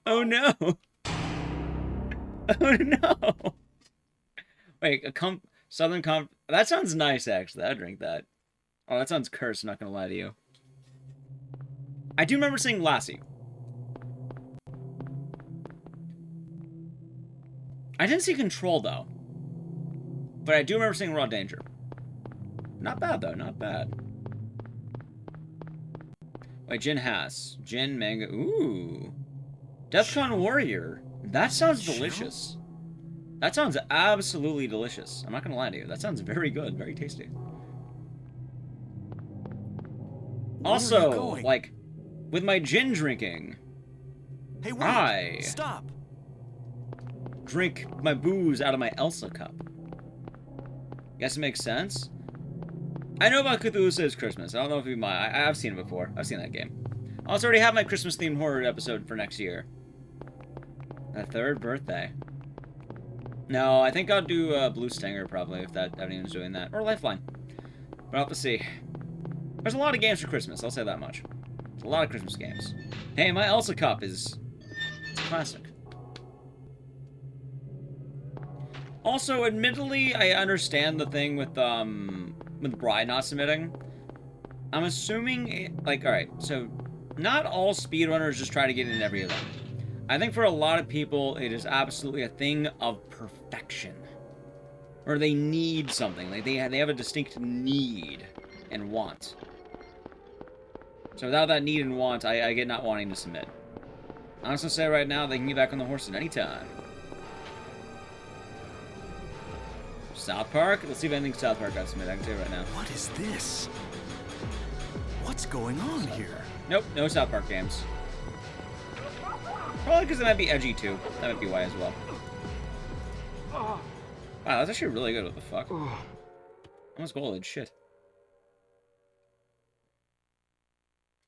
Oh no! Oh no! Wait, Southern Comp. That sounds nice, actually. I'd drink that. Oh, that sounds cursed. I'm not gonna lie to you. I do remember seeing Lassie. I didn't see Control though, but I do remember seeing Raw Danger. Not bad though. Not bad. Wait, Jin Haas, Jin Manga. Ooh, Defcon Warrior. That sounds delicious. That sounds absolutely delicious. I'm not gonna lie to you. That sounds very good, very tasty. Also, like, with my gin drinking, Hey, wait, I stop. drink my booze out of my Elsa cup. Guess it makes sense? I know about Cthulhu Saves Christmas. I don't know if you might. I've seen it before. I've seen that game. I also already have my Christmas-themed horror episode for next year. The third birthday. No, I think I'll do Blue Stinger, probably, if anyone's doing that. Or Lifeline. But I'll have to see. There's a lot of games for Christmas, I'll say that much. There's a lot of Christmas games. Hey, my Elsa cup is... it's a classic. Also, admittedly, I understand the thing with Bride not submitting. I'm assuming, like, alright, so not all speedrunners just try to get in every event. I think for a lot of people, it is absolutely a thing of perfection. Or they need something. Like, they have a distinct need and want. So without that need and want, I get not wanting to submit. I'm just gonna say right now, they can get back on the horse at any time. South Park? Let's see if anything South Park got submitted. I can tell you right now. What is this? What's going on here? Nope, no South Park games. Probably because it might be edgy too. That might be why as well. Wow, that's actually really good. What the fuck? Almost golded. Shit.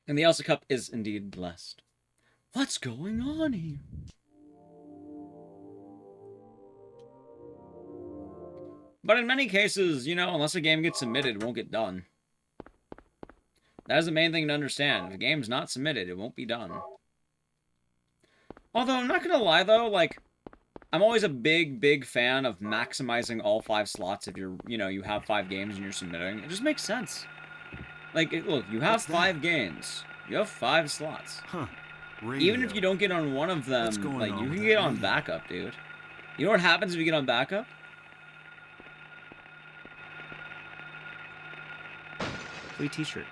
And the Elsa Cup is indeed blessed. What's going on here? But in many cases, you know, unless a game gets submitted, it won't get done. That is the main thing to understand. If a game's not submitted, it won't be done. Although, I'm not gonna lie, though, like, I'm always a big fan of maximizing all 5 slots if you're, you know, you have 5 games and you're submitting. It just makes sense. Like, look, you have 5 games. You have 5 slots. Huh. Even if you don't get on one of them, like, you can get on backup, dude. You know what happens if you get on backup? Free t-shirt.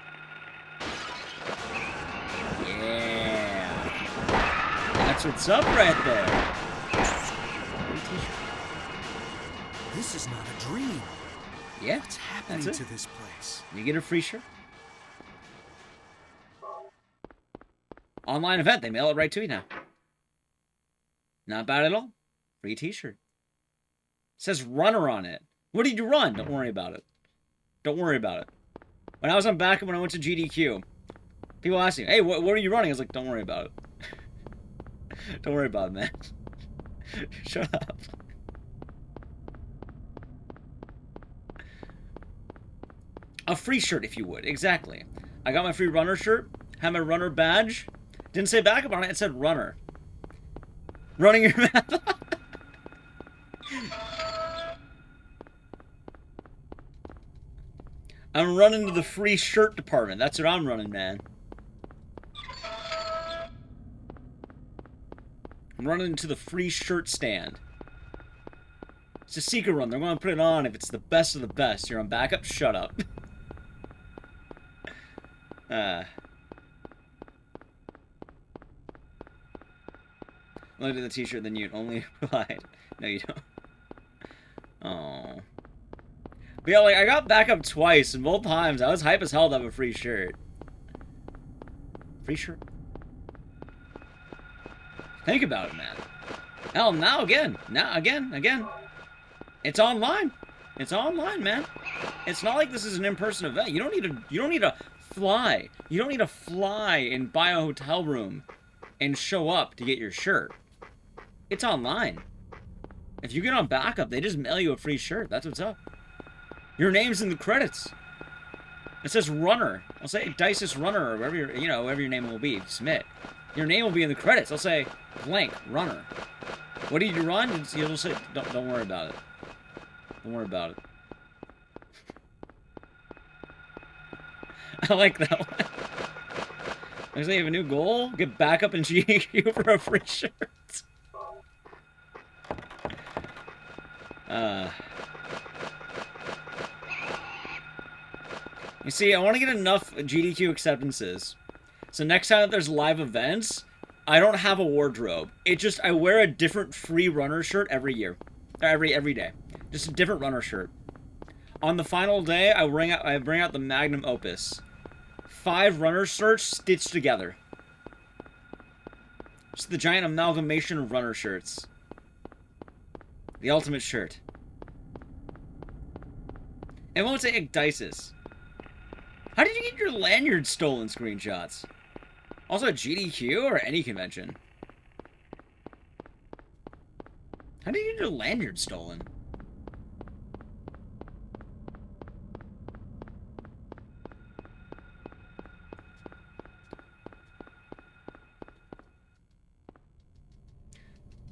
Yeah. That's what's up right there. Free t-shirt. This is not a dream. Yeah. What's happening to this place? You get a free shirt. Online event, they mail it right to you now. Not bad at all. Free t-shirt. Says runner on it. What did you run? Don't worry about it. Don't worry about it. When I was on backup, when I went to GDQ, people asked me, hey, what are you running? I was like, don't worry about it. Don't worry about it, man. Shut up. A free shirt, if you would. Exactly. I got my free runner shirt, had my runner badge. Didn't say backup on it, it said runner. Running your marathon. I'm running to the free shirt department. That's what I'm running, man. I'm running to the free shirt stand. It's a secret run. They're going to put it on if it's the best of the best. You're on backup? Shut up. Look at the t-shirt, then you only replied. No, you don't. Oh. But yeah, like, I got backup twice, and both times I was hype as hell to have a free shirt. Free shirt? Think about it, man. Hell, now again. Again. It's online. It's online, man. It's not like this is an in-person event. You don't need to fly. You don't need to fly and buy a hotel room and show up to get your shirt. It's online. If you get on backup, they just mail you a free shirt. That's what's up. Your name's in the credits. It says runner. I'll say Dice's runner or whatever your name will be. Submit. Your name will be in the credits. I'll say, blank, runner. What did you run? You'll just say, don't worry about it. Don't worry about it. I like that one. Looks like you have a new goal. Get back up in GQ for a free shirt. You see, I want to get enough GDQ acceptances. So next time that there's live events, I don't have a wardrobe. It just, I wear a different free runner shirt every year. Or every day. Just a different runner shirt. On the final day, I bring out the magnum opus. 5 runner shirts stitched together. Just the giant amalgamation of runner shirts. The ultimate shirt. It won't say Ecdysis. How did you get your lanyard stolen, screenshots? Also at GDQ or any convention? How did you get your lanyard stolen?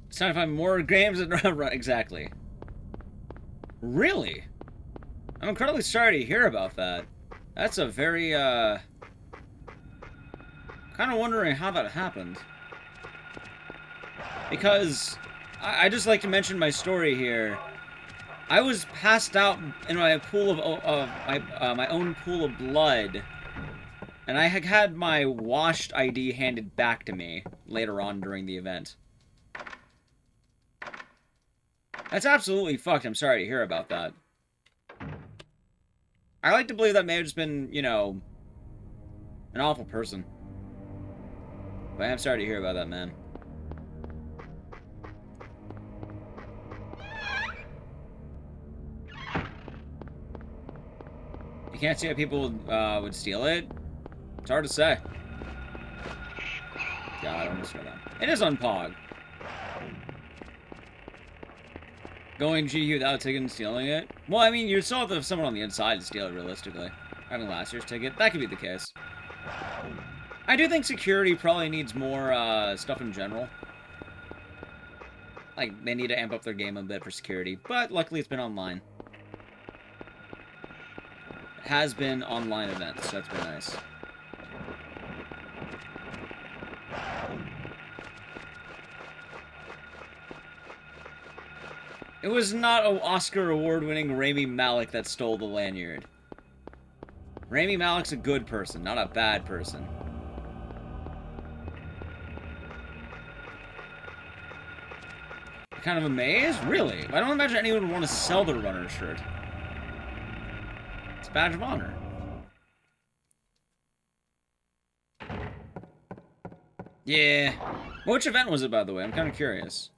It's time to find more games and run. Exactly. Really? I'm incredibly sorry to hear about that. That's a very, kind of wondering how that happened. Because, I just like to mention my story here. I was passed out in my pool of my own pool of blood. And I had my washed ID handed back to me later on during the event. That's absolutely fucked. I'm sorry to hear about that. I like to believe that may have just been, you know, an awful person. But I'm sorry to hear about that, man. You can't see how people would steal it? It's hard to say. God, I almost know that. It is on Pog. Going GU without a ticket and stealing it? Well, I mean, you still have to have someone on the inside to steal it, realistically. Having last year's ticket, that could be the case. I do think security probably needs more stuff in general. Like, they need to amp up their game a bit for security, but luckily it's been online. It has been online events, so that's been nice. It was not an Oscar award-winning Rami Malek that stole the lanyard. Rami Malek's a good person, not a bad person. Kind of amazed? Really? I don't imagine anyone would want to sell their runner shirt. It's a badge of honor. Yeah. Which event was it, by the way? I'm kind of curious.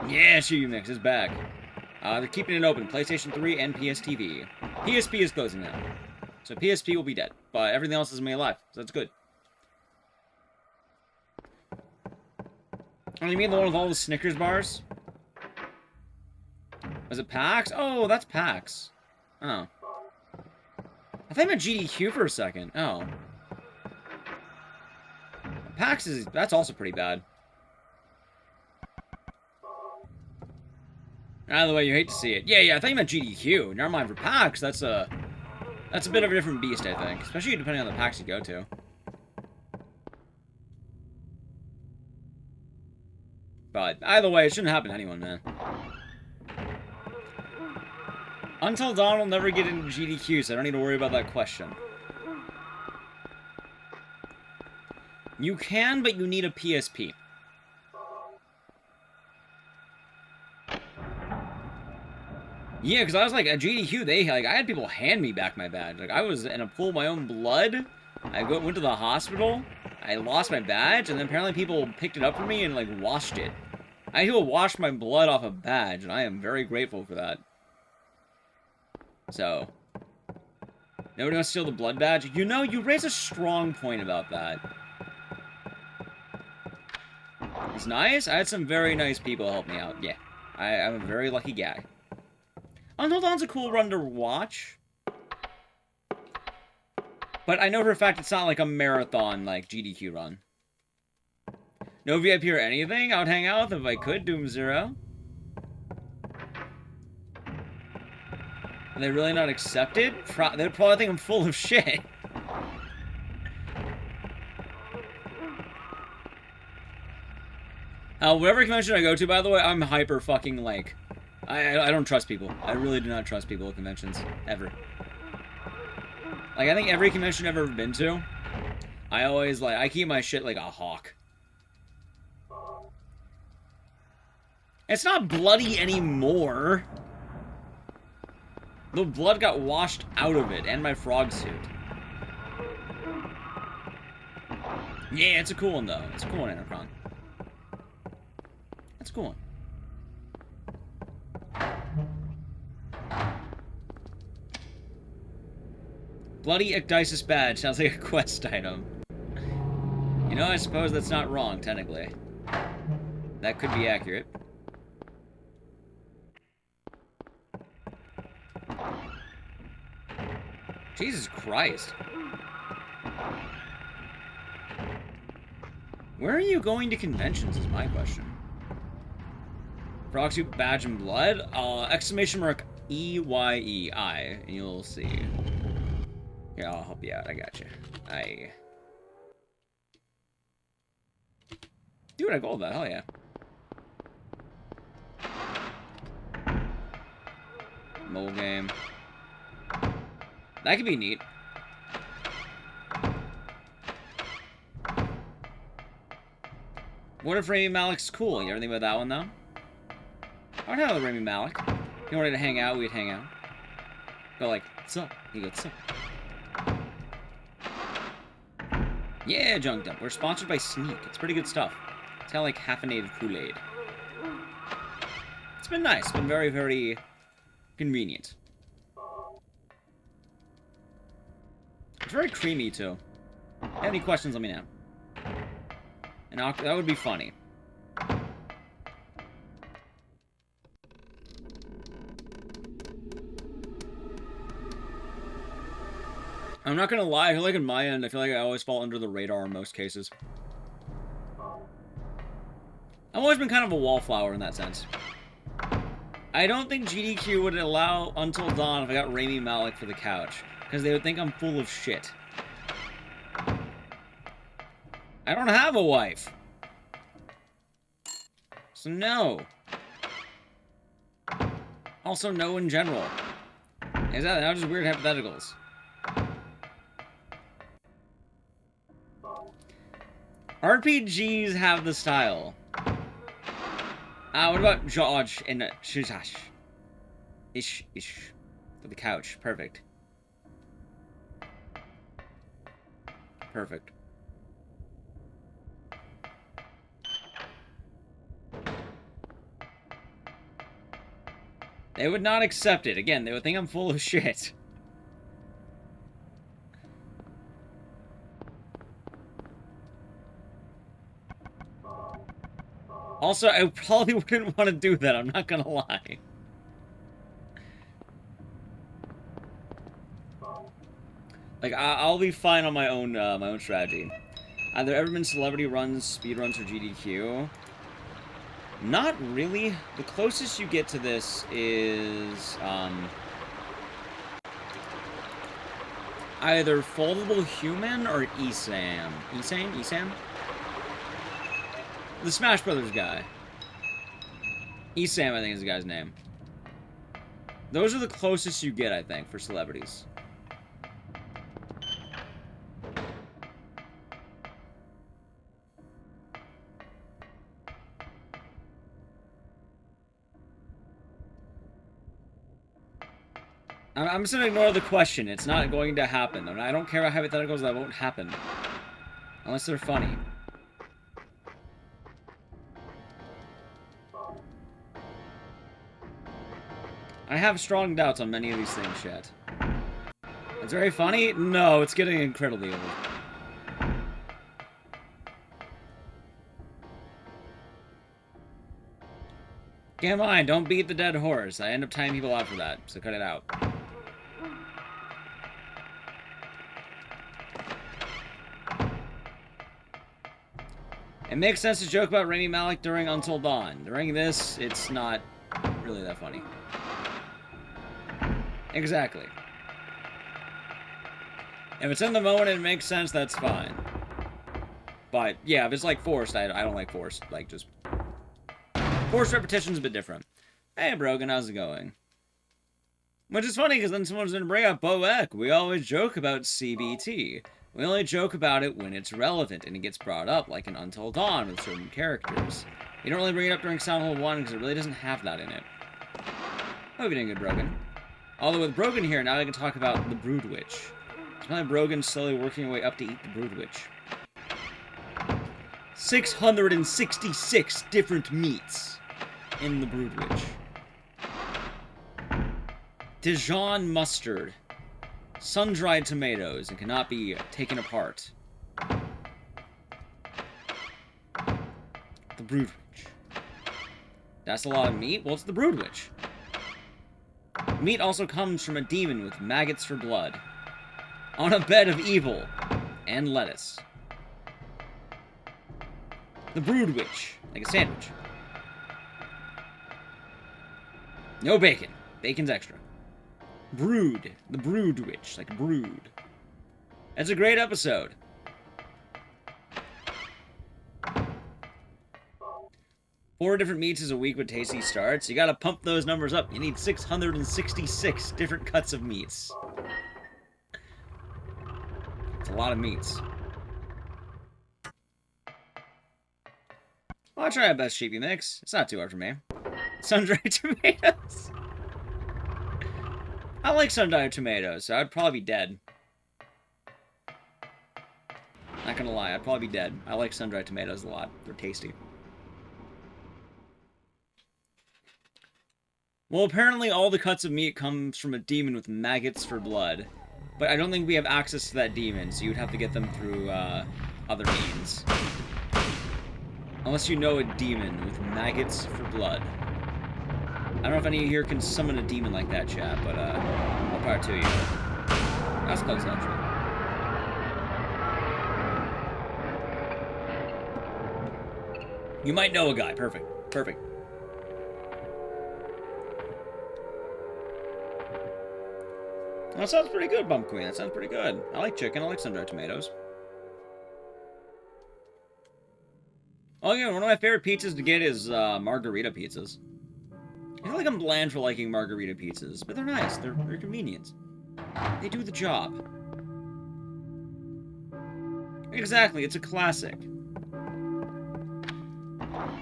Yeah, Mix is back. They're keeping it open. PlayStation 3 and PSTV. PSP is closing now. So PSP will be dead. But everything else is made alive. So that's good. Oh, you mean the one with all the Snickers bars? Was it PAX? Oh, that's PAX. Oh. I thought I meant GDQ for a second. Oh. PAX is... That's also pretty bad. Either way, you hate to see it. Yeah, I thought you meant GDQ. Never mind, for PAX, that's a bit of a different beast, I think. Especially depending on the PAX you go to. But, either way, it shouldn't happen to anyone, man. Until Dawn will never get into GDQ, so I don't need to worry about that question. You can, but you need a PSP. Yeah, because I was like, at GDQ, I had people hand me back my badge. Like, I was in a pool of my own blood. I went to the hospital. I lost my badge, and then apparently people picked it up for me and, like, washed it. I had people wash my blood off a badge, and I am very grateful for that. So, nobody wants to steal the blood badge? You know, you raise a strong point about that. It's nice. I had some very nice people help me out. Yeah, I'm a very lucky guy. Until Dawn's a cool run to watch. But I know for a fact it's not like a marathon, like, GDQ run. No VIP or anything? I would hang out with if I could, Doom Zero. Are they really not accepted? They'd probably think I'm full of shit. Whatever convention I go to, by the way, I'm hyper fucking, like... I don't trust people. I really do not trust people at conventions. Ever. Like, I think every convention I've ever been to, I always, like... I keep my shit like a hawk. It's not bloody anymore. The blood got washed out of it, and my frog suit. Yeah, it's a cool one, though. It's a cool one, Entercron. That's a cool one. Bloody Ecdysis badge sounds like a quest item. You know, I suppose that's not wrong, technically. That could be accurate. Jesus Christ. Where are you going to conventions is my question. Frog suit, badge, and blood? Exclamation mark E-Y-E-I, and you'll see. Here, I'll help you out. I got you. Dude, I gold that. Hell yeah. Mole game. That could be neat. What if Rami Malek's cool? You ever think about that one, though? I would hang with Rami Malek. If he wanted to hang out, we'd hang out. Go like, what's up? He goes, what's up? Yeah, Junk Dump. We're sponsored by Sneak. It's pretty good stuff. It's kind of like caffeinated Kool-Aid. It's been nice. It's been very, very convenient. It's very creamy, too. If you have any questions, let me know. And that would be funny. I'm not gonna lie, I feel like in my end, I feel like I always fall under the radar in most cases. I've always been kind of a wallflower in that sense. I don't think GDQ would allow Until Dawn if I got Rami Malek for the couch, because they would think I'm full of shit. I don't have a wife. So no. Also no in general. Is that now just weird hypotheticals? RPGs have the style. What about George and Shizash? Ish. For the couch. Perfect. Perfect. They would not accept it. Again, they would think I'm full of shit. Also, I probably wouldn't want to do that, I'm not gonna lie. Like, I'll be fine on my own strategy. Have there ever been celebrity runs, speedruns, or GDQ? Not really. The closest you get to this is, either Foldable Human or Esam. Esam? The Smash Brothers guy. Esam, I think is the guy's name. Those are the closest you get, I think, for celebrities. I'm just gonna ignore the question. It's not going to happen. I don't care about hypotheticals that won't happen. Unless they're funny. I have strong doubts on many of these things, chat. It's very funny? No, it's getting incredibly old. Keep in mind, don't beat the dead horse. I end up tying people out for that, so cut it out. It makes sense to joke about Rami Malek during Until Dawn. During this, it's not really that funny. Exactly. If it's in the moment and it makes sense, that's fine. But, yeah, if it's, like, forced, I don't like forced. Like, just... Forced repetition's a bit different. Hey, Brogan, how's it going? Which is funny, because then someone's gonna bring up Boek. We always joke about CBT. We only joke about it when it's relevant, and it gets brought up, like in Until Dawn with certain characters. You don't really bring it up during Sound Hole 1, because it really doesn't have that in it. Hope you're doing good, Brogan. Although with Brogan here, now I can talk about the Brood Witch. It's probably Brogan slowly working her way up to eat the Brood Witch. 666 different meats in the Brood Witch. Dijon mustard. Sun-dried tomatoes and cannot be taken apart. The Brood Witch. That's a lot of meat? Well, it's the Brood Witch. Meat also comes from a demon with maggots for blood. On a bed of evil. And lettuce. The Brood Witch. Like a sandwich. No bacon. Bacon's extra. Brood. The Brood Witch. Like brood. It's a great episode. Four different meats is a week with tasty starts. You gotta pump those numbers up. You need 666 different cuts of meats. It's a lot of meats. I'll try a best sheepy mix. It's not too hard for me. Sun-dried tomatoes. I like sun-dried tomatoes, so I'd probably be dead. Not gonna lie, I'd probably be dead. I like sun-dried tomatoes a lot. They're tasty. Well, apparently all the cuts of meat comes from a demon with maggots for blood. But I don't think we have access to that demon, so you'd have to get them through, other means. Unless you know a demon with maggots for blood. I don't know if any of you here can summon a demon like that, chat, but, more power to you. That's close, actually. You might know a guy. Perfect. Perfect. That sounds pretty good, Bump Queen. That sounds pretty good. I like chicken. I like sun-dried tomatoes. Oh, yeah, one of my favorite pizzas to get is, margarita pizzas. I feel like I'm bland for liking margarita pizzas, but they're nice. They're convenient. They do the job. Exactly, it's a classic.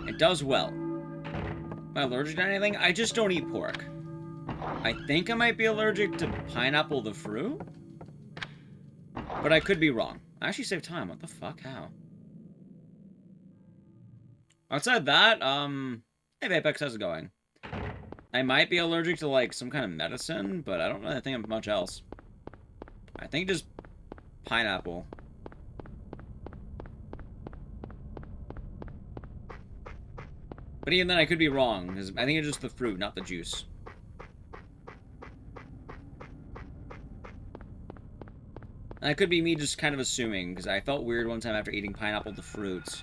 It does well. Am I allergic to anything? I just don't eat pork. I think I might be allergic to pineapple the fruit? But I could be wrong. I actually saved time. What the fuck? How? Outside that, hey Apex, how's it going? I might be allergic to, like, some kind of medicine, but I don't really think of much else. I think just pineapple. But even then, I could be wrong, because I think it's just the fruit, not the juice. And that could be me just kind of assuming, because I felt weird one time after eating pineapple the fruit.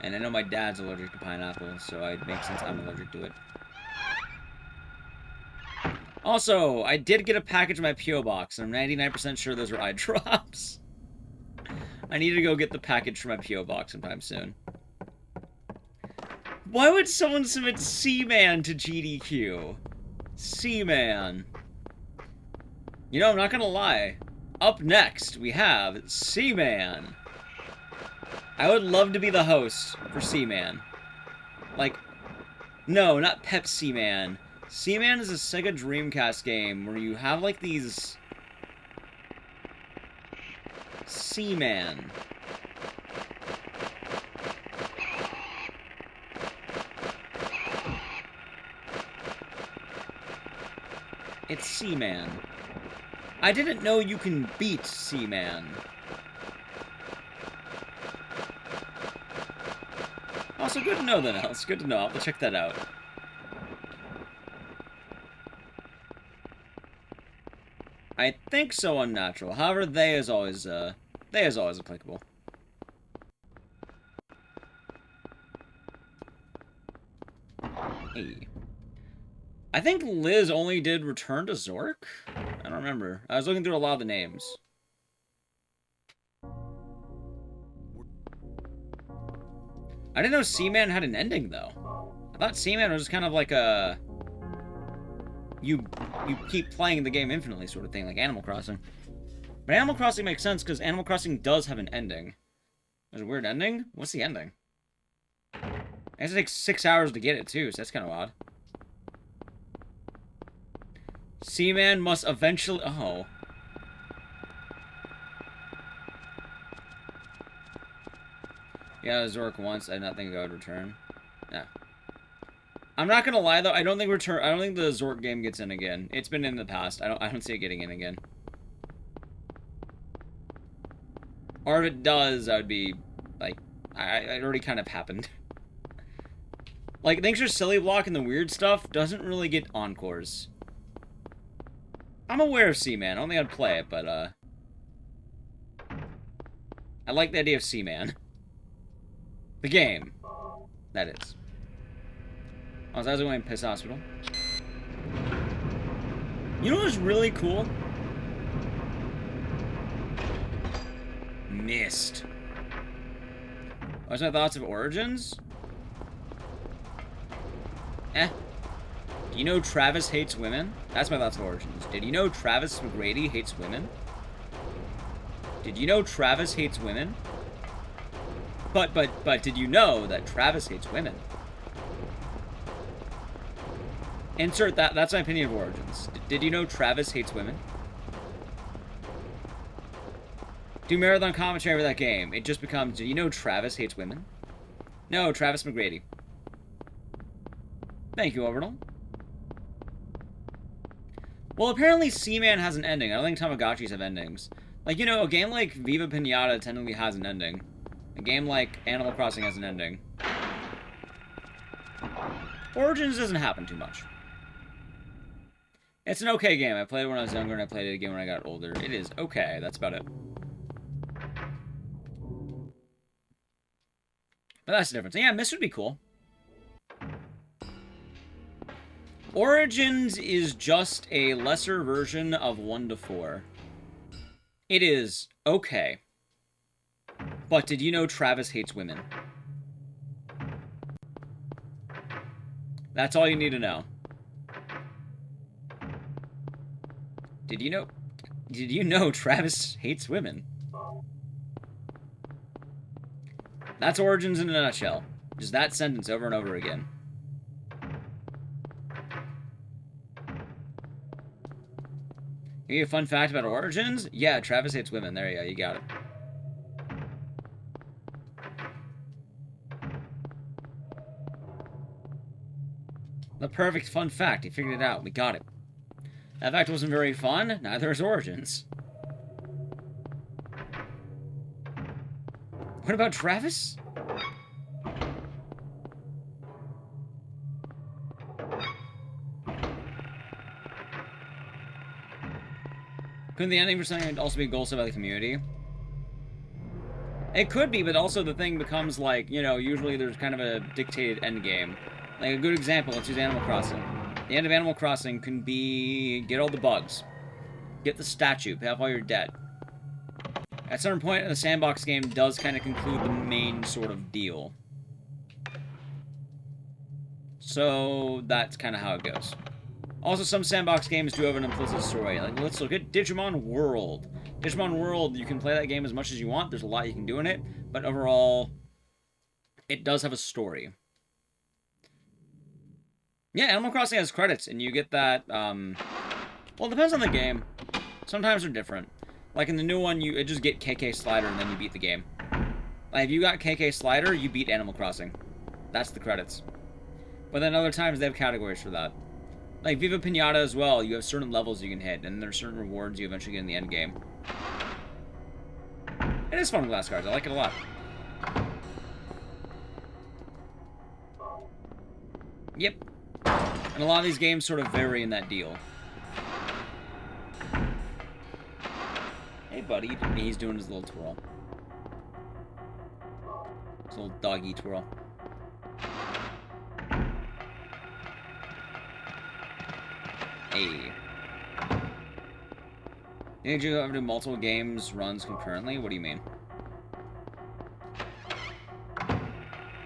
And I know my dad's allergic to pineapple, so it makes sense I'm allergic to it. Also, I did get a package in my P.O. box, and I'm 99% sure those are eye drops. I need to go get the package from my P.O. box sometime soon. Why would someone submit Seaman to GDQ? Seaman. You know, I'm not gonna lie. Up next, we have Seaman. I would love to be the host for Seaman. Like, no, not Pepsi Man. Seaman is a Sega Dreamcast game where you have, like, these... Seaman. It's Seaman. I didn't know you can beat Seaman. Also, good to know then, Else. Good to know. I'll have to check that out. think so unnatural. However, they is always applicable. Hey. I think Liz only did Return to Zork? I don't remember. I was looking through a lot of the names. I didn't know Seaman had an ending, though. I thought Seaman was just kind of like a... You keep playing the game infinitely sort of thing, like Animal Crossing. But Animal Crossing makes sense, because Animal Crossing does have an ending. There's a weird ending? What's the ending? I guess it takes 6 hours to get it, too, so that's kind of odd. Seaman must eventually... Oh. Yeah, Zork once. I did not think I would return. Yeah. I'm not gonna lie though. I don't think the Zork game gets in again. It's been in the past. I don't see it getting in again. Or if it does, I would be like, it already kind of happened. Like, Thanks for Silly Block and the weird stuff doesn't really get encores. I'm aware of Seaman. I don't think I'd play it, but I like the idea of Seaman. The game. That is. I was going to Piss Hospital. You know what's really cool? Missed. What's my thoughts of Origins? Do you know Travis hates women? That's my thoughts of Origins. Did you know Travis McGrady hates women? Did you know Travis hates women? But did you know that Travis hates women? Insert that. That's my opinion of Origins. Did you know Travis hates women? Do marathon commentary over that game. It just becomes, do you know Travis hates women? No, Travis McGrady. Thank you, Orbital. Well, apparently Seaman has an ending. I don't think Tamagotchis have endings. Like, you know, a game like Viva Pinata technically has an ending. A game like Animal Crossing has an ending. Origins doesn't happen too much. It's an okay game. I played it when I was younger, and I played it again when I got older. It is okay. That's about it. But that's the difference. Yeah, Mist would be cool. Origins is just a lesser version of 1 to 4. It is okay. But did you know Travis hates women? That's all you need to know. Did you know Travis hates women? That's Origins in a nutshell. Just that sentence over and over again. Give you a fun fact about Origins? Yeah, Travis hates women. There you go. You got it. The perfect fun fact. You figured it out. We got it. That fact wasn't very fun. Neither is Origins. What about Travis? Couldn't the ending for something also be a goal set by the community? It could be, but also the thing becomes like, you know, usually there's kind of a dictated end game. Like a good example, let's use Animal Crossing. The end of Animal Crossing can be get all the bugs, get the statue, pay off all your debt. At a certain point, the sandbox game does kind of conclude the main sort of deal. So that's kind of how it goes. Also, some sandbox games do have an implicit story. Like, let's look at Digimon World. Digimon World, you can play that game as much as you want. There's a lot you can do in it. But overall, it does have a story. Yeah, Animal Crossing has credits, and you get that, well, it depends on the game. Sometimes they're different. Like, in the new one, you just get KK Slider, and then you beat the game. Like, if you got KK Slider, you beat Animal Crossing. That's the credits. But then other times, they have categories for that. Like, Viva Pinata as well, you have certain levels you can hit, and there's certain rewards you eventually get in the end game. It is fun with glass cards. I like it a lot. Yep. And a lot of these games sort of vary in that deal. Hey, buddy. He's doing his little twirl. His little doggy twirl. Hey. Did you ever do multiple games runs concurrently? What do you mean?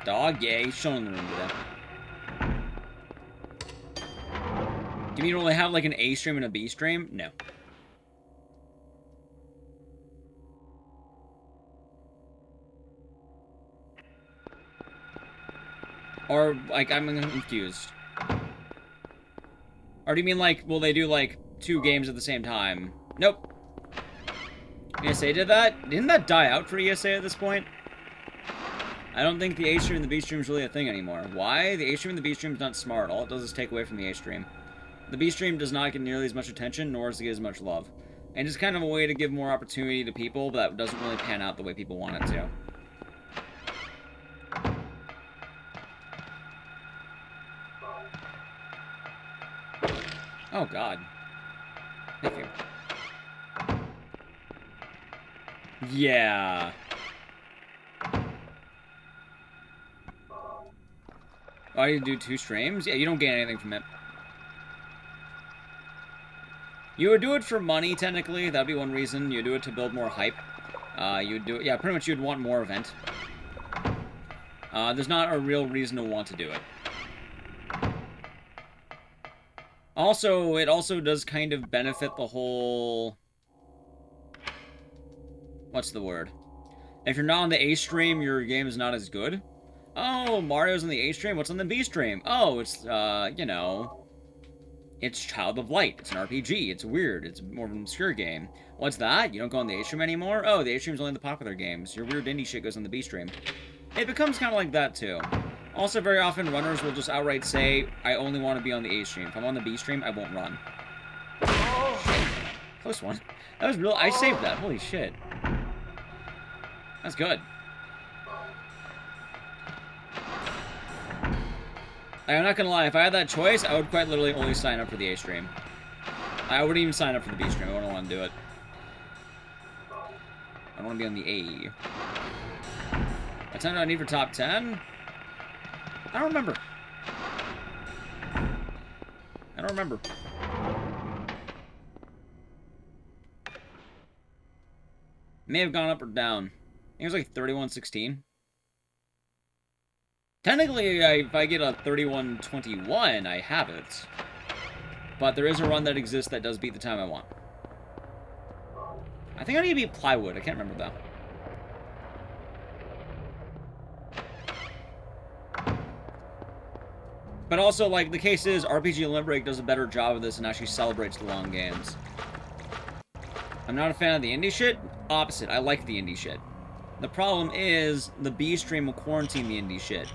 Dog? Yeah, he's chilling in the room today. Do you mean only have like an A stream and a B stream? No. Or, like, I'm confused. Or do you mean, like, will they do, like, 2 games at the same time? Nope. ESA did that? Didn't that die out for ESA at this point? I don't think the A stream and the B stream is really a thing anymore. Why? The A stream and the B stream is not smart. All it does is take away from the A stream. The B stream does not get nearly as much attention, nor does it get as much love. And it's kind of a way to give more opportunity to people, but that doesn't really pan out the way people want it to. Oh, God. Thank you. Yeah. Oh, you do 2 streams? Yeah, you don't gain anything from it. You would do it for money, technically. That'd be one reason. You do it to build more hype. You'd do it... Yeah, pretty much you'd want more event. There's not a real reason to want to do it. Also, it also does kind of benefit the whole... What's the word? If you're not on the A stream, your game is not as good. Oh, Mario's on the A stream? What's on the B stream? Oh, it's, you know... It's Child of Light. It's an RPG. It's weird. It's more of an obscure game. What's that? You don't go on the A stream anymore? Oh, the A stream's only the popular games. Your weird indie shit goes on the B stream. It becomes kind of like that, too. Also, very often, runners will just outright say, I only want to be on the A stream. If I'm on the B stream, I won't run. Oh. Close one. That was real. I saved that. Holy shit. That's good. I'm not gonna lie, if I had that choice, I would quite literally only sign up for the A stream. I wouldn't even sign up for the B stream. I wouldn't want to do it. I want to be on the A. What time do I need for top 10? I don't remember. I don't remember. May have gone up or down. I think it was like 31-16. Technically, if I get a 31-21, I have it. But there is a run that exists that does beat the time I want. I think I need to beat Plywood. I can't remember though. But also, like, the case is, RPG Limit Break does a better job of this and actually celebrates the long games. I'm not a fan of the indie shit. Opposite. I like the indie shit. The problem is, the B stream will quarantine the indie shit.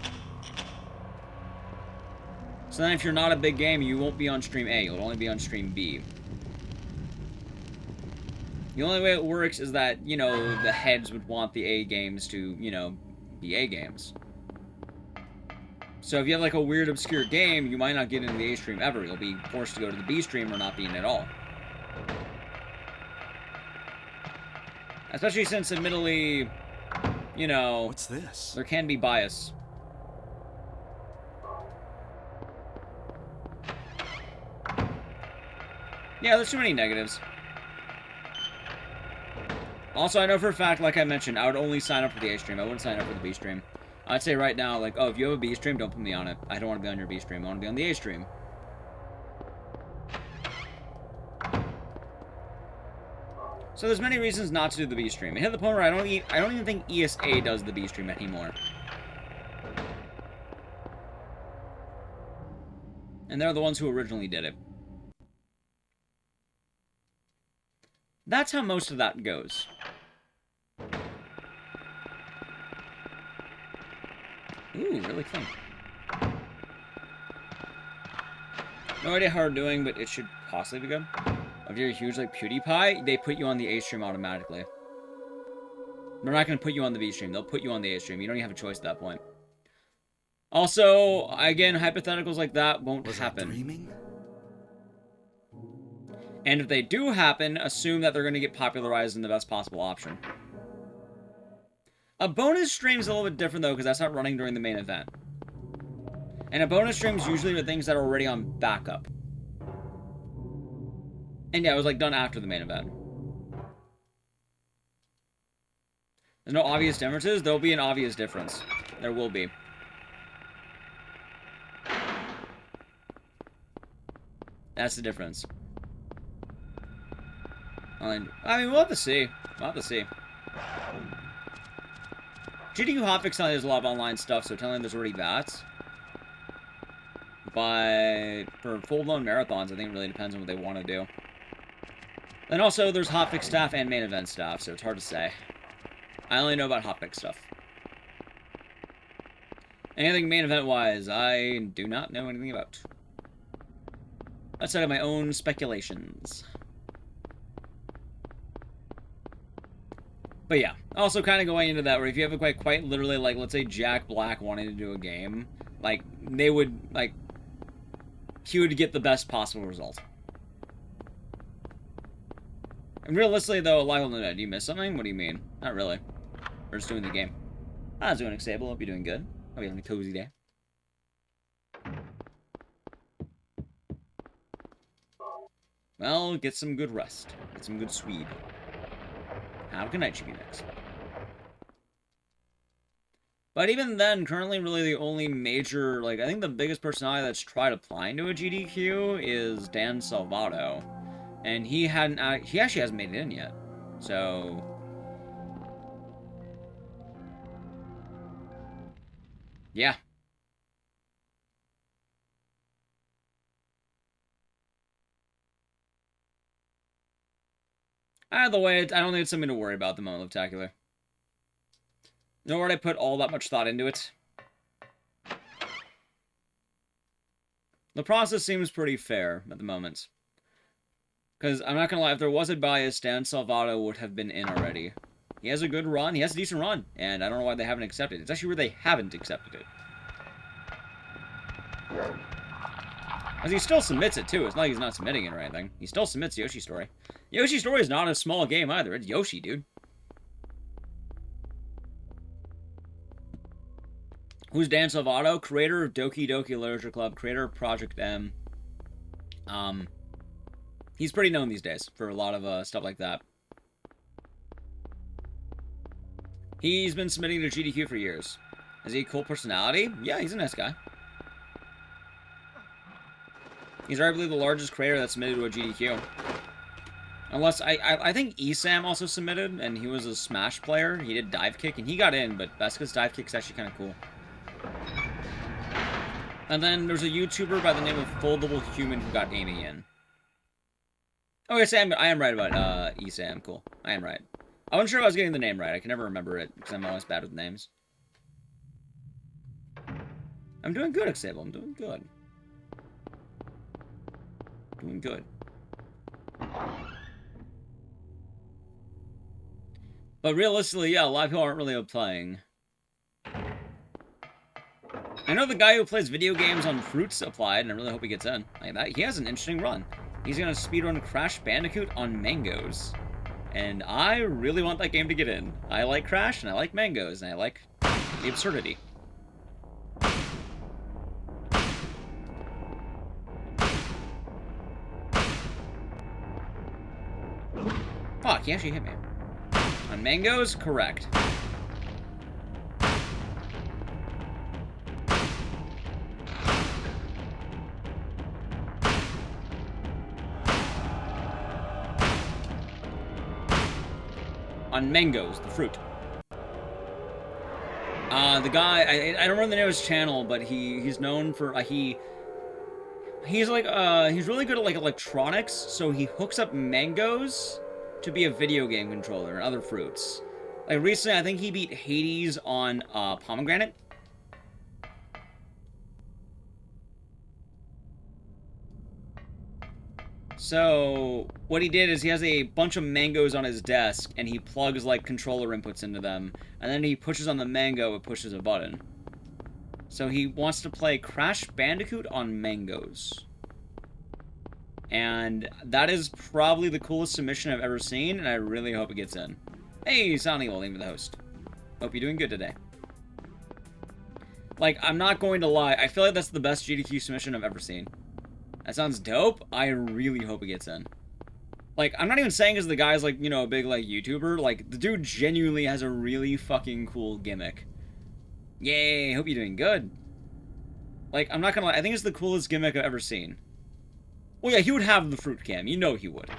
So then if you're not a big game, you won't be on stream A. You'll only be on stream B. The only way it works is that, you know, the heads would want the A games to, you know, be A games. So if you have, like, a weird, obscure game, you might not get into the A stream ever. You'll be forced to go to the B stream or not be in at all. Especially since, admittedly, you know... What's this? There can be bias. Yeah, there's too many negatives. Also, I know for a fact, like I mentioned, I would only sign up for the A stream. I wouldn't sign up for the B stream. I'd say right now, like, oh, if you have a B stream, don't put me on it. I don't want to be on your B stream. I want to be on the A stream. So there's many reasons not to do the B stream. It hit the point where I don't even think ESA does the B stream anymore. And they're the ones who originally did it. That's how most of that goes. Ooh, really clean. No idea how we're doing, but it should possibly be good. If you're huge like PewDiePie, they put you on the A stream automatically. They're not going to put you on the B stream. They'll put you on the A stream. You don't even have a choice at that point. Also, again, hypotheticals like that won't happen. Was I dreaming? And if they do happen, assume that they're going to get popularized in the best possible option. A bonus stream is a little bit different, though, because that's not running during the main event. And a bonus stream is usually with things that are already on backup. And yeah, it was like done after the main event. There's no obvious differences. There'll be an obvious difference. There will be. That's the difference. I mean, we'll have to see. We'll have to see. GDQ Hotfix telling there's a lot of online stuff, so telling there's already that. But for full-blown marathons, I think it really depends on what they want to do. And also, there's hotfix staff and main event staff, so it's hard to say. I only know about hotfix stuff. Anything main event-wise, I do not know anything about. Outside of my own speculations. But yeah, also kind of going into that, where if you have a quite literally, like, let's say Jack Black wanting to do a game, like, they would, like, he would get the best possible result. And realistically, though, live on the net, do you miss something? What do you mean? Not really. We're just doing the game. I was doing Xable. Hope you're doing good. Hope you're having a cozy day. Well, get some good rest. Get some good Swede. Have a good night, Chicken Mix. But even then, currently, really the only major, like, I think the biggest personality that's tried applying to a GDQ is Dan Salvato. And he actually hasn't made it in yet. So... yeah. Either way, I don't think it's something to worry about at the moment, Liptacular. Nor would I put all that much thought into it. The process seems pretty fair at the moment. Because, I'm not gonna lie, if there was a bias, Dan Salvato would have been in already. He has a good run, he has a decent run, and I don't know why they haven't accepted it. It's actually where they haven't accepted it. Because he still submits it, too. It's not like he's not submitting it or anything. He still submits Yoshi Story. Yoshi Story is not a small game either. It's Yoshi, dude. Who's Dan Salvato? Creator of Doki Doki Literature Club. Creator of Project M. He's pretty known these days for a lot of stuff like that. He's been submitting to GDQ for years. Is he a cool personality? Yeah, he's a nice guy. He's arguably the largest creator that submitted to a GDQ. Unless, I think Esam also submitted, and he was a Smash player. He did Dive Kick, and he got in, but Beska's Dive Kick's actually kind of cool. And then there's a YouTuber by the name of Foldable Human who got Amy in. Okay, Sam, I am right about Esam. Cool. I am right. I wasn't sure if I was getting the name right. I can never remember it, because I'm always bad with names. I'm doing good, Xable. I'm doing good. Doing good. But realistically, yeah, a lot of people aren't really playing. I know the guy who plays video games on Fruits applied, and I really hope he gets in. Like that, he has an interesting run. He's gonna speedrun Crash Bandicoot on mangoes. And I really want that game to get in. I like Crash, and I like mangoes, and I like the absurdity. Fuck, he actually hit me. On mangoes? Correct. On mangoes, the fruit. The guy, I don't remember the name of his channel, but he's known for, he's like, he's really good at, like, electronics, so he hooks up mangoes to be a video game controller and other fruits. Like, recently, I think he beat Hades on, pomegranate. So, what he did is he has a bunch of mangoes on his desk, and he plugs, like, controller inputs into them, and then he pushes on the mango, it pushes a button. So he wants to play Crash Bandicoot on mangoes. And that is probably the coolest submission I've ever seen, and I really hope it gets in. Hey, Sound Evil, thank you for the host. Hope you're doing good today. Like, I'm not going to lie, I feel like that's the best GDQ submission I've ever seen. That sounds dope. I really hope it gets in. Like, I'm not even saying because the guy's, like, you know, a big, like, YouTuber. Like, the dude genuinely has a really fucking cool gimmick. Yay, hope you're doing good. Like, I'm not gonna lie, I think it's the coolest gimmick I've ever seen. Well, yeah, he would have the fruit cam. You know he would.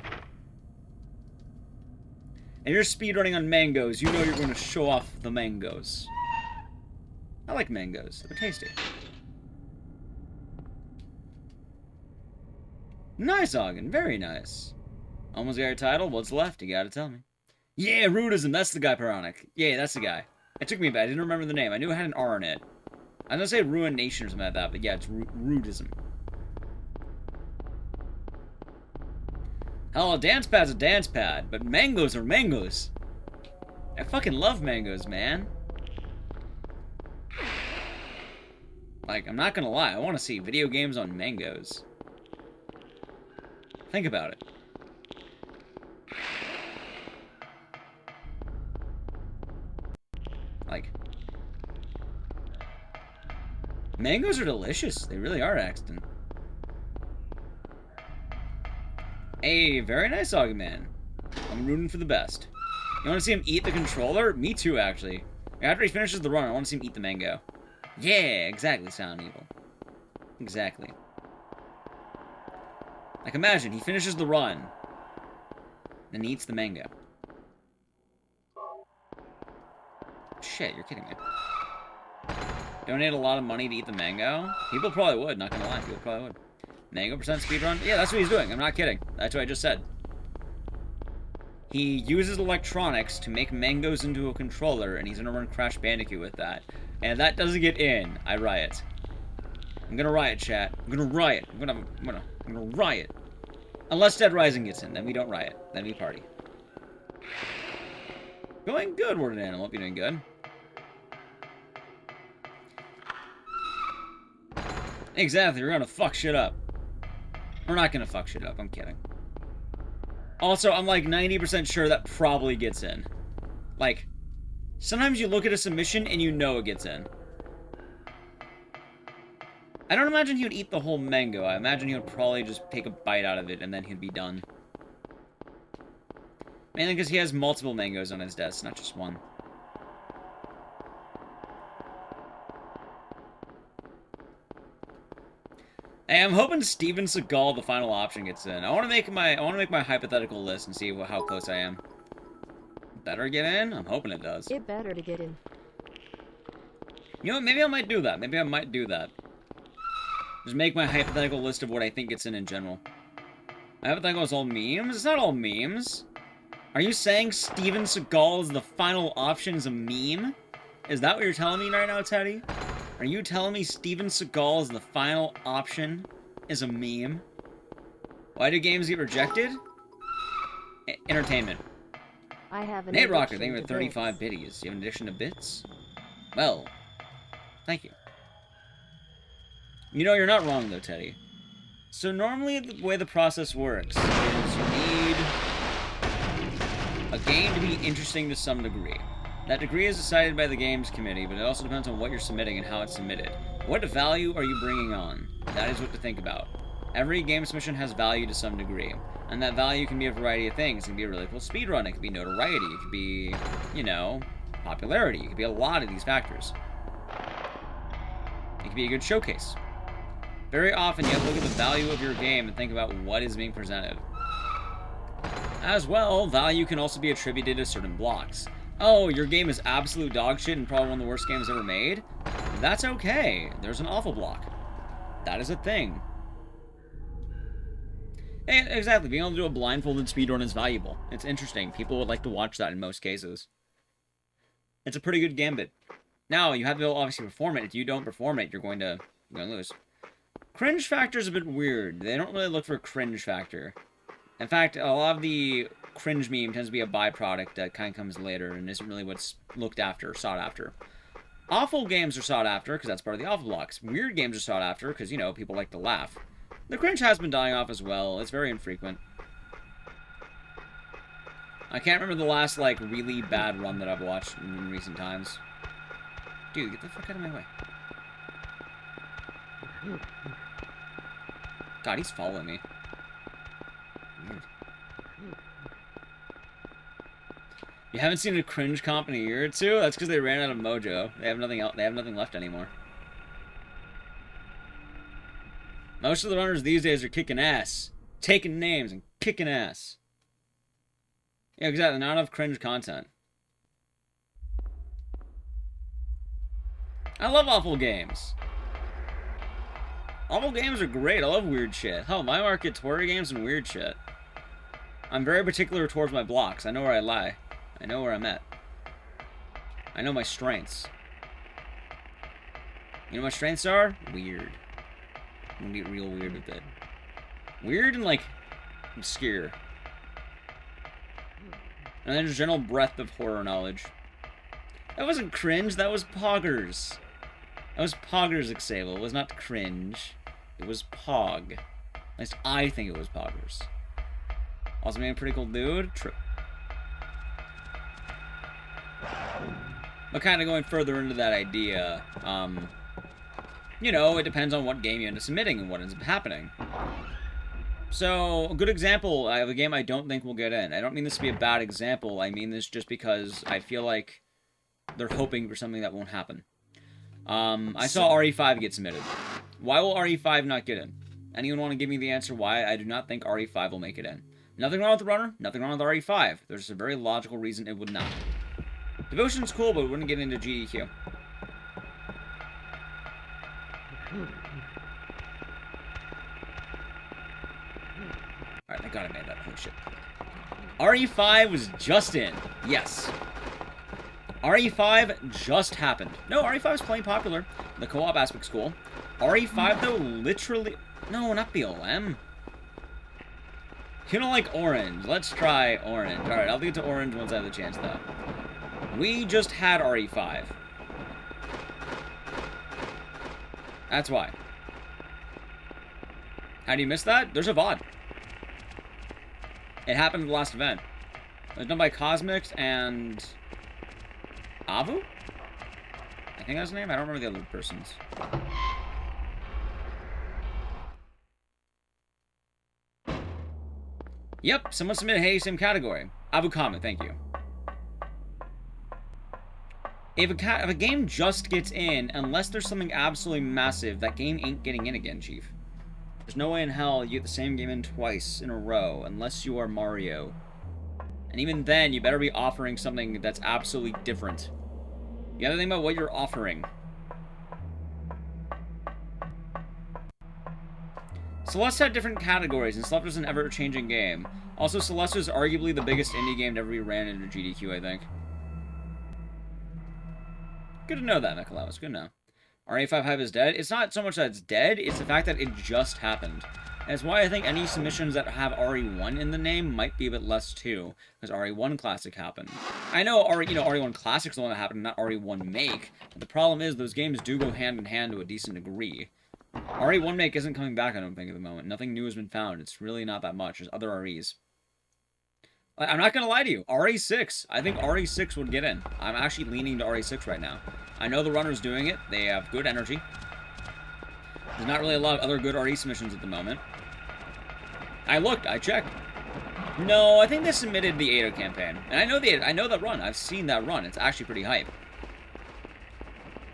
And you're speedrunning on mangoes. You know you're going to show off the mangoes. I like mangoes. They're tasty. Nice, Ogden. Very nice. Almost got your title. What's left? You gotta tell me. Yeah, Rudism. That's the guy, Pironic. Yeah, that's the guy. It took me a bit. I didn't remember the name. I knew it had an R in it. I was gonna say Ruination or something like that, but yeah, it's Rudism. Hell, a dance pad's a dance pad, but mangoes are mangoes. I fucking love mangoes, man. Like, I'm not gonna lie, I want to see video games on mangoes. Think about it. Like, mangoes are delicious. They really are, Axton. Hey, very nice, Augie Man. I'm rooting for the best. You want to see him eat the controller? Me too, actually. After he finishes the run, I want to see him eat the mango. Yeah, exactly, Sound Evil. Exactly. Like, imagine, he finishes the run, then he eats the mango. Shit, you're kidding me. Donate a lot of money to eat the mango? People probably would, not gonna lie, people probably would. Mango % speedrun? Yeah, that's what he's doing, I'm not kidding. That's what I just said. He uses electronics to make mangoes into a controller, and he's gonna run Crash Bandicoot with that. And if that doesn't get in, I riot. I'm gonna riot, chat. I'm gonna riot. I'm gonna riot. Unless Dead Rising gets in, then we don't riot. Then we party. Going good, Worded Animal. Hope you're doing good. Exactly, we're gonna fuck shit up. We're not gonna fuck shit up, I'm kidding. Also, I'm like 90% sure that probably gets in. Like, sometimes you look at a submission and you know it gets in. I don't imagine he would eat the whole mango. I imagine he would probably just take a bite out of it and then he'd be done. Mainly because he has multiple mangoes on his desk, not just one. Hey, I'm hoping Steven Seagal, the final option, gets in. I want to make my hypothetical list and see how close I am. Better get in? I'm hoping it does. It better to get in. You know what? Maybe I might do that. Just make my hypothetical list of what I think gets in general. My hypothetical is all memes? It's not all memes. Are you saying Steven Seagal is the final option is a meme? Is that what you're telling me right now, Teddy? Are you telling me Steven Seagal is the final option is a meme? Why do games get rejected? Entertainment. I have an Nate Rocker, thank you addiction for to 35 bits. biddies. You have an addiction to bits? Well, thank you. You know, you're not wrong, though, Teddy. So normally, the way the process works is you need a game to be interesting to some degree. That degree is decided by the games committee, but it also depends on what you're submitting and how it's submitted. What value are you bringing on? That is what to think about. Every game submission has value to some degree, and that value can be a variety of things. It can be a really cool speedrun, it can be notoriety, it could be, you know, popularity, it could be a lot of these factors. It could be a good showcase. Very often, you have to look at the value of your game and think about what is being presented. As well, value can also be attributed to certain blocks. Oh, your game is absolute dog shit and probably one of the worst games ever made? That's okay. There's an awful block. That is a thing. Hey, exactly. Being able to do a blindfolded speedrun is valuable. It's interesting. People would like to watch that in most cases. It's a pretty good gambit. Now, you have to obviously perform it. If you don't perform it, you're going to lose. Cringe factor is a bit weird. They don't really look for cringe factor. In fact, a lot of the cringe meme tends to be a byproduct that kind of comes later and isn't really what's looked after or sought after. Awful games are sought after because that's part of the awful blocks. Weird games are sought after because, you know, people like to laugh. The cringe has been dying off as well. It's very infrequent. I can't remember the last, like, really bad run that I've watched in recent times. Dude, get the fuck out of my way. God, he's following me. Weird. You haven't seen a cringe comp in a year or two? That's because they ran out of mojo. They have nothing else. They have nothing left anymore. Most of the runners these days are kicking ass, taking names, and kicking ass. Yeah, exactly. Not enough cringe content. I love awful games. Awful games are great. I love weird shit. Hell, my market's horror games and weird shit. I'm very particular towards my blocks. I know where I lie. I know where I'm at. I know my strengths. You know what my strengths are? Weird. I'm gonna get real weird with it. Weird and, like, obscure. And then just general breadth of horror knowledge. That wasn't cringe, that was poggers. That was poggers, Xable. It was not cringe. It was pog. At least I think it was poggers. Also being a pretty cool dude. True. But kind of going further into that idea, you know, it depends on what game you end up submitting and what ends up happening. So, a good example, I have a game I don't think will get in. I don't mean this to be a bad example, I mean this just because I feel like they're hoping for something that won't happen. I saw RE5 get submitted. Why will RE5 not get in? Anyone want to give me the answer why I do not think RE5 will make it in? Nothing wrong with the runner, nothing wrong with RE5. There's a very logical reason it would not. Devotion's cool, but it wouldn't get into GDQ. Alright, thank God I made that. Holy shit. RE5 was just in. Yes. RE5 just happened. No, RE5 is plenty popular. The co-op aspect's cool. RE5, though, literally... No, not BLM. You don't like orange. Let's try orange. Alright, I'll get to orange once I have the chance, though. We just had RE5. That's why. How do you miss that? There's a VOD. It happened at the last event. It was done by Cosmix and... Avu? I think that's his name. I don't remember the other person's. Yep, someone submitted Hey, same category. Avu Kama, thank you. If a game just gets in, unless there's something absolutely massive, that game ain't getting in again, Chief. There's no way in hell you get the same game in twice in a row, unless you are Mario. And even then, you better be offering something that's absolutely different. You gotta think about what you're offering. Celeste had different categories, and Celeste was an ever-changing game. Also, Celeste was arguably the biggest indie game to ever be ran into GDQ, I think. Good to know that, Nicholas. Good to know. RE5 Hype is dead. It's not so much that it's dead, it's the fact that it just happened. And it's why I think any submissions that have RE1 in the name might be a bit less too, because RE1 Classic happened. I know RE1 Classic's the one that happened, not RE1 Make, but the problem is those games do go hand in hand to a decent degree. RE1 Make isn't coming back, I don't think, at the moment. Nothing new has been found. It's really not that much. There's other REs. I'm not going to lie to you. RE6. I think RE6 would get in. I'm actually leaning to RE6 right now. I know the runner's doing it. They have good energy. There's not really a lot of other good RE submissions at the moment. I looked. I checked. No, I think they submitted the Ada campaign. And I know that run. I've seen that run. It's actually pretty hype.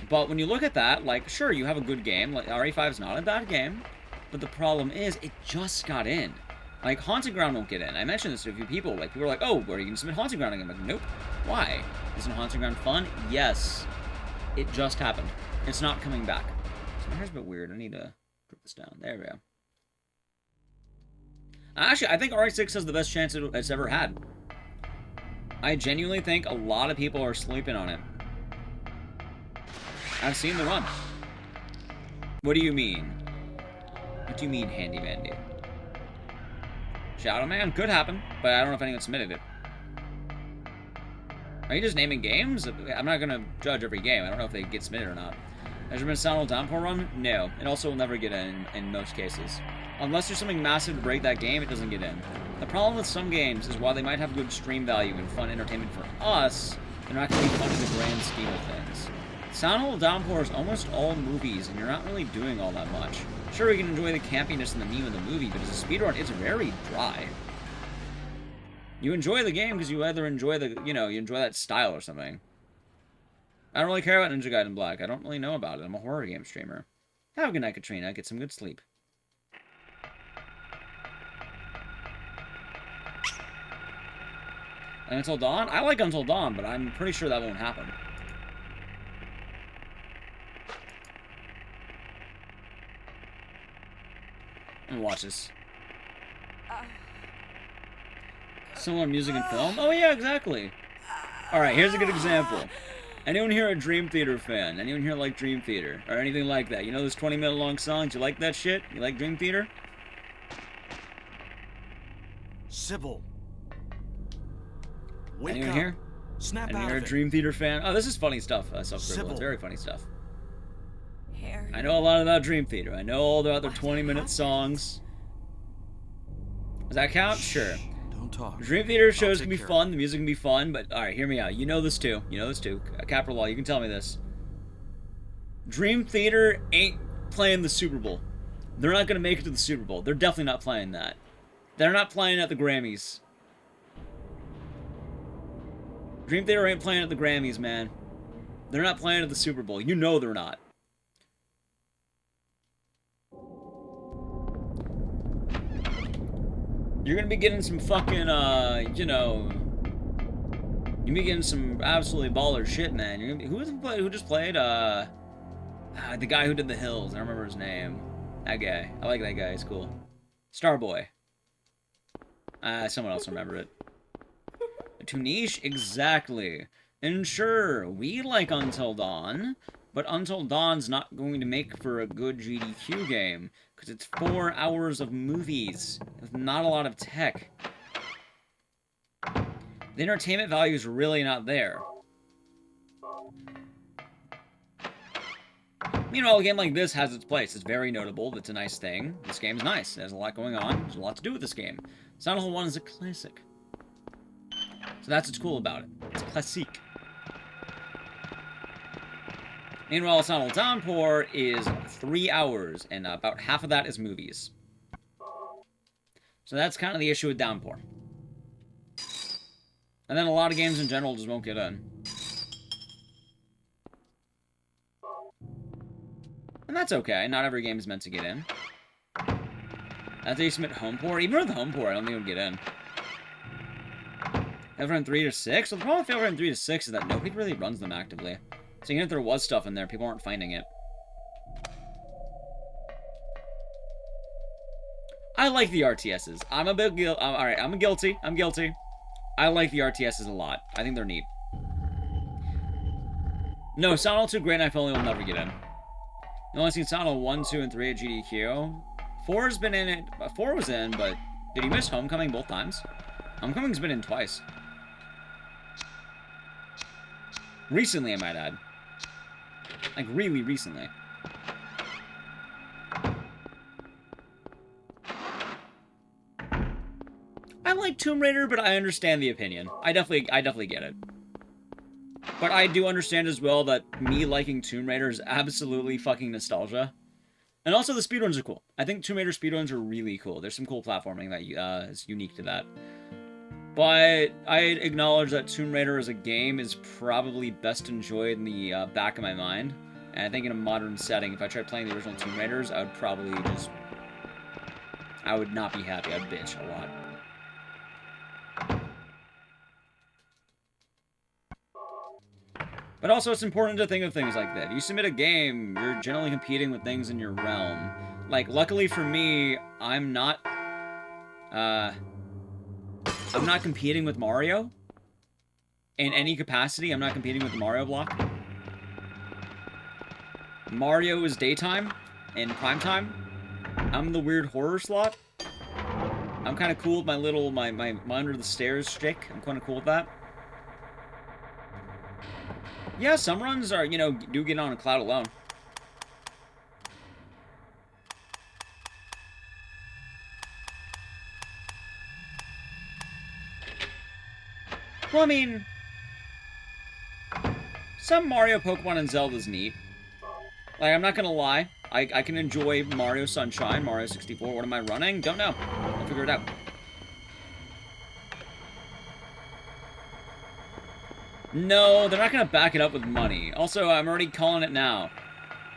But when you look at that, like, sure, you have a good game. Like, RE5 is not a bad game. But the problem is, it just got in. Like, Haunted Ground won't get in. I mentioned this to a few people. Like, people are like, oh, where are you going to submit Haunted Ground? I'm like, nope. Why? Isn't Haunted Ground fun? Yes. It just happened. It's not coming back. So my hair's a bit weird. I need to put this down. There we go. Actually, I think RE6 has the best chance it's ever had. I genuinely think a lot of people are sleeping on it. I've seen the run. What do you mean? What do you mean, Handy Mandy? Shadow Man could happen, but I don't know if anyone submitted it. Are you just naming games? I'm not going to judge every game. I don't know if they get submitted or not. Has there been a Sound Downpour run? No. It also will never get in most cases. Unless there's something massive to break that game, it doesn't get in. The problem with some games is while they might have good stream value and fun entertainment for us, they're not going to be fun in the grand scheme of things. Sound Hole Downpour is almost all movies, and you're not really doing all that much. Sure, we can enjoy the campiness and the meme of the movie, but as a speedrun, it's very dry. You enjoy the game because you either enjoy the, you enjoy that style or something. I don't really care about Ninja Gaiden Black. I don't really know about it. I'm a horror game streamer. Have a good night, Katrina. Get some good sleep. And Until Dawn? I like Until Dawn, but I'm pretty sure that won't happen. I'm gonna watch this. Similar music and film? Oh yeah, exactly. Alright, here's a good example. Anyone here a Dream Theater fan? Anyone here like Dream Theater? Or anything like that? You know those 20-minute long songs? You like that shit? You like Dream Theater? Sybil. Wake Anyone up. here? Snap Anyone out here a of it. Dream Theater fan? Oh, this is funny stuff. Sybil. It's very funny stuff. Harry. I know a lot about Dream Theater. I know all about their 20-minute songs. Does that count? Sure. Don't talk. Dream Theater shows take can be care of fun, the music can be fun, but alright, hear me out. You know this too. You know this too. Capital Law, you can tell me this. Dream Theater ain't playing the Super Bowl. They're not gonna make it to the Super Bowl. They're definitely not playing that. They're not playing at the Grammys. Dream Theater ain't playing at the Grammys, man. They're not playing at the Super Bowl. You know they're not. You're gonna be getting some fucking, you're be getting some absolutely baller shit, man. You're gonna be, who just played, the guy who did The Hills. I don't remember his name. That guy. I like that guy. He's cool. Starboy. Someone else remembered it. Too niche? Exactly. And sure, we like Until Dawn, but Until Dawn's not going to make for a good GDQ game, because it's 4 hours of movies, with not a lot of tech. The entertainment value is really not there. Meanwhile, a game like this has its place. It's very notable. It's a nice thing. This game's nice. There's a lot going on. There's a lot to do with this game. Silent Hill 1 is a classic. So that's what's cool about it. It's classique. Meanwhile, Silent Hill Downpour is 3 hours, and about half of that is movies. So that's kind of the issue with Downpour. And then a lot of games in general just won't get in. And that's okay. Not every game is meant to get in. That's how you submit Homepour. Even with Homepour, I don't think it would get in. Favorite 3 to 6? Well, the problem with Favorite 3 to 6 is that nobody really runs them actively. So even if there was stuff in there, people aren't finding it. I like the RTSs. I'm a bit guilty. Alright, I'm guilty. I'm guilty. I like the RTSs a lot. I think they're neat. No, Silent Hill 2 Great Knife Only will never get in. You've only seen Silent Hill 1, 2, and 3 at GDQ. 4's been in it. 4 was in, but did he miss Homecoming both times? Homecoming's been in twice. Recently, I might add. Like, really recently. I like Tomb Raider, but I understand the opinion. I definitely get it. But I do understand as well that me liking Tomb Raider is absolutely fucking nostalgia. And also the speedruns are cool. I think Tomb Raider speedruns are really cool. There's some cool platforming that is unique to that. But I acknowledge that Tomb Raider as a game is probably best enjoyed in the back of my mind. And I think in a modern setting, if I tried playing the original Tomb Raiders, I would probably just... I would not be happy. I'd bitch a lot. But also, it's important to think of things like that. You submit a game, you're generally competing with things in your realm. Like, luckily for me, I'm not competing with Mario. In any capacity, I'm not competing with the Mario block. Mario is daytime and prime time. I'm the weird horror slot. I'm kind of cool with my little, my under the stairs shtick. I'm kind of cool with that. Yeah, some runs are, do get on a cloud alone. Well, I mean, some Mario, Pokemon, and Zelda's neat. Like, I'm not gonna lie. I can enjoy Mario Sunshine, Mario 64. What am I running? Don't know. I'll figure it out. No, they're not gonna back it up with money. Also, I'm already calling it now.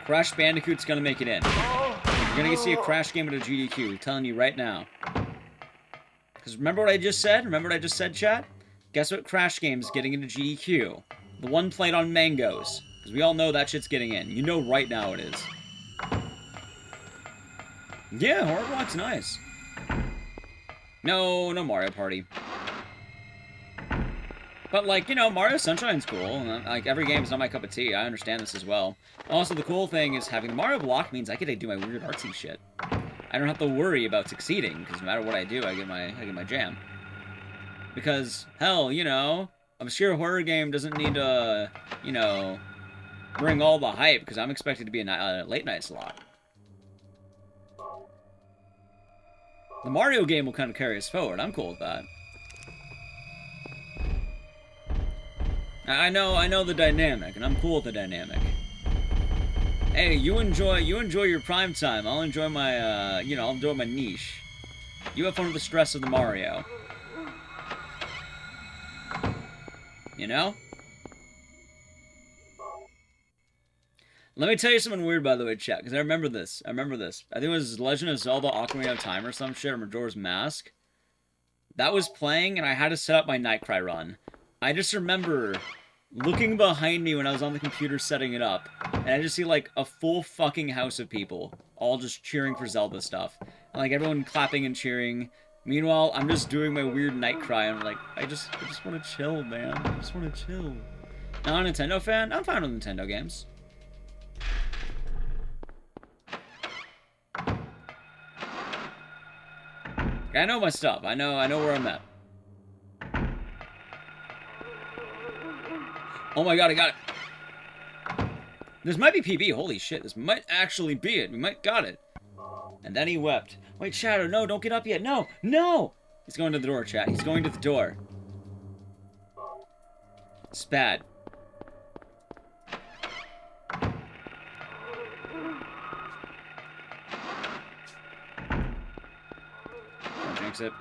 Crash Bandicoot's gonna make it in. You're gonna see a Crash game at a GDQ. I'm telling you right now. Because remember what I just said? Remember what I just said, chat? Guess what Crash game's getting into GDQ? The one played on Mangoes. Because we all know that shit's getting in. You know right now it is. Yeah, Horror Block's nice. No Mario Party. But, like, you know, Mario Sunshine's cool. And, like, every game's not my cup of tea. I understand this as well. Also, the cool thing is having the Mario block means I get to do my weird artsy shit. I don't have to worry about succeeding, because no matter what I do, I get my jam. Because, hell, you know, a obscure horror game doesn't need to, you know, bring all the hype, because I'm expected to be a late night slot. The Mario game will kind of carry us forward. I'm cool with that. I know the dynamic, and I'm cool with the dynamic. Hey, you enjoy your prime time. I'll enjoy my, you know, I'll enjoy my niche. You have fun with the stress of the Mario. You know? Let me tell you something weird, by the way, chat, because I remember this. I think it was Legend of Zelda Ocarina of Time or some shit, or Majora's Mask. That was playing, and I had to set up my Nightcry run. I just remember looking behind me when I was on the computer setting it up, and I just see, like, a full fucking house of people, all just cheering for Zelda stuff. And, like, everyone clapping and cheering. Meanwhile, I'm just doing my weird Nightcry, and I'm like, I just want to chill, man. I just want to chill. Not a Nintendo fan? I'm fine with Nintendo games. I know my stuff. I know where I'm at. Oh my god, I got it. This might be PB. Holy shit, this might actually be it. We might got it. And then he wept. Wait, Shadow, no, don't get up yet. No, no! He's going to the door, chat. He's going to the door. Spad. Don't jinx it.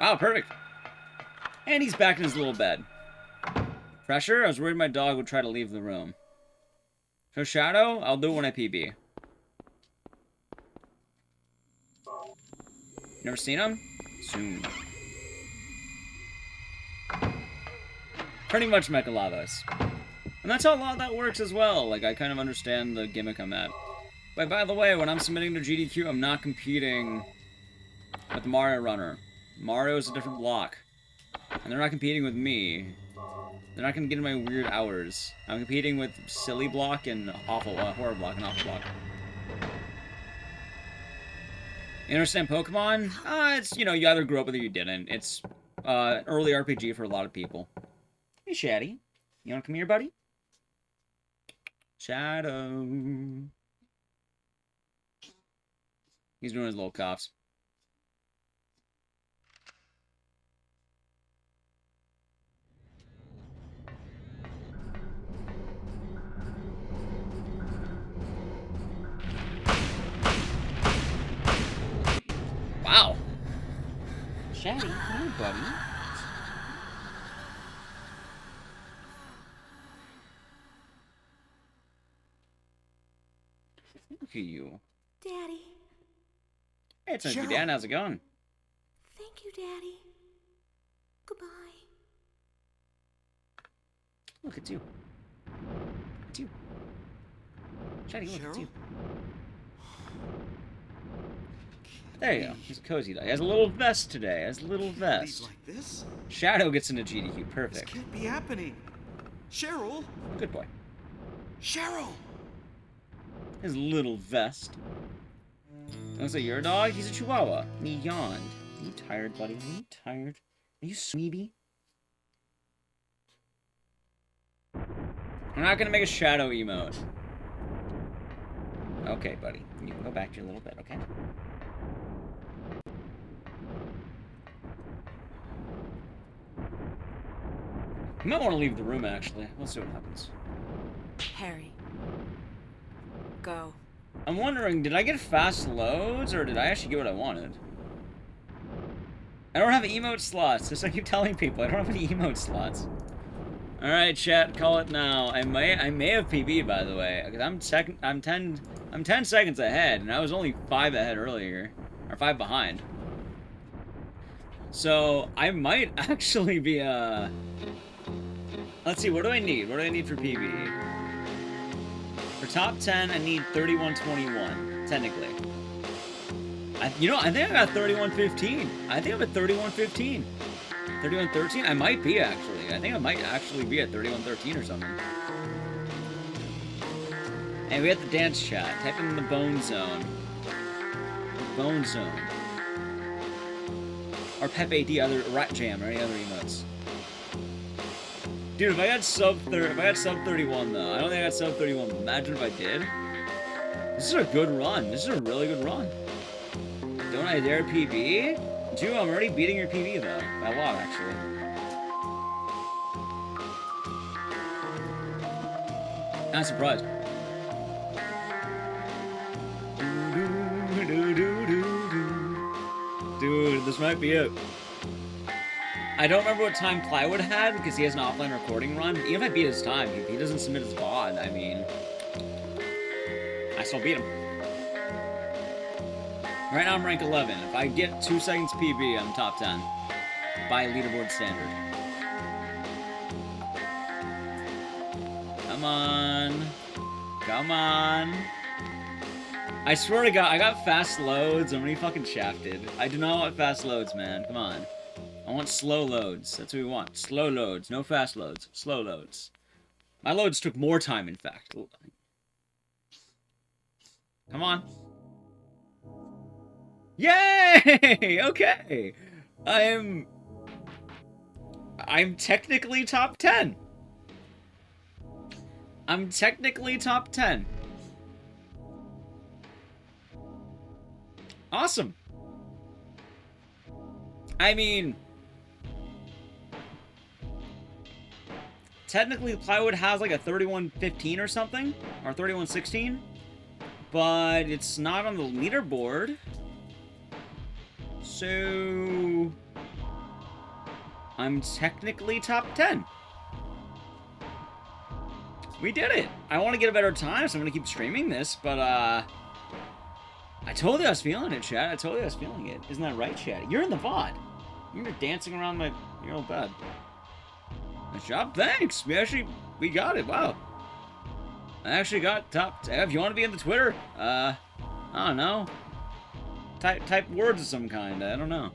Wow, perfect. And he's back in his little bed. Pressure? I was worried my dog would try to leave the room. So Shadow? I'll do it when I PB. Never seen him? Soon. Pretty much Mechalavos. And that's how a lot of that works as well. Like, I kind of understand the gimmick I'm at. But by the way, when I'm submitting to GDQ, I'm not competing with the Mario Runner. Mario is a different block. And they're not competing with me. They're not going to get in my weird hours. I'm competing with Silly Block and Awful, Horror Block and Awful Block. You understand Pokemon? It's, you know, you either grew up with it or you didn't. It's early RPG for a lot of people. Hey, Shaddy. You want to come here, buddy? Shadow. He's doing his little coughs. Wow. Shaddy, come here, buddy. Look at you. Daddy. Hey, it's Uncle Dan. How's it going? Thank you, Daddy. Goodbye. Look, it's you. It's you. Shaddy, look, it's you. There you go. He's cozy though. He has a little vest today. He has a little vest. Like this? Shadow gets into GDQ. Perfect. This can't be happening. Cheryl! Good boy. Cheryl! His little vest. Looks like your dog? He's a Chihuahua. And he yawned. Are you tired, buddy? Are you tired? Are you sleepy? I'm not gonna make a Shadow emote. Okay, buddy. You can go back to your little bed, okay? You might want to leave the room, actually. Let's see what happens. Harry. Go. I'm wondering, did I get fast loads, or did I actually get what I wanted? I don't have emote slots. Just I keep telling people, I don't have any emote slots. Alright, chat, call it now. I may have PB, by the way, because I'm 10 seconds ahead, and I was only 5 ahead earlier. Or 5 behind. So, I might actually be, let's see, what do I need? What do I need for PB? For top 10, I need 3121, technically. You know, I think I got 3115. I think I'm at 3115. 3113? I might be, actually. I think I might actually be at 3113 or something. And we have the dance chat. Type in the bone zone. Bone zone. Or Pepe D, other Rat Jam, or any other emotes. Dude, if I got sub 31 though, I don't think I got sub 31. Imagine if I did. This is a good run. This is a really good run. Don't I dare PB? Dude, I'm already beating your PB though. By a lot, actually. Not surprised. Dude, this might be it. I don't remember what time Plywood had because he has an offline recording run. Even if I beat his time, if he doesn't submit his VOD, I mean, I still beat him. Right now I'm rank 11. If I get 2 seconds PB, I'm top 10 by leaderboard standard. Come on. Come on. I swear to God, I got fast loads. I'm gonna be fucking shafted. I do not want fast loads, man. Come on. I want slow loads. That's what we want. Slow loads. No fast loads. Slow loads. My loads took more time, in fact. Come on. Yay! Okay. I'm technically top 10. I'm technically top 10. Awesome. I mean, technically Plywood has like a 3115 or something, or 3116, but it's not on the leaderboard. So I'm technically top 10. We did it. I want to get a better time, so I'm going to keep streaming this, but I told you I was feeling it, chat. I told you I was feeling it. Isn't that right, chat? You're in the VOD. You're dancing around your old bed. Nice job. Thanks. We got it. Wow. I actually got top 10. If you want to be in the Twitter, I don't know. Type words of some kind. I don't know.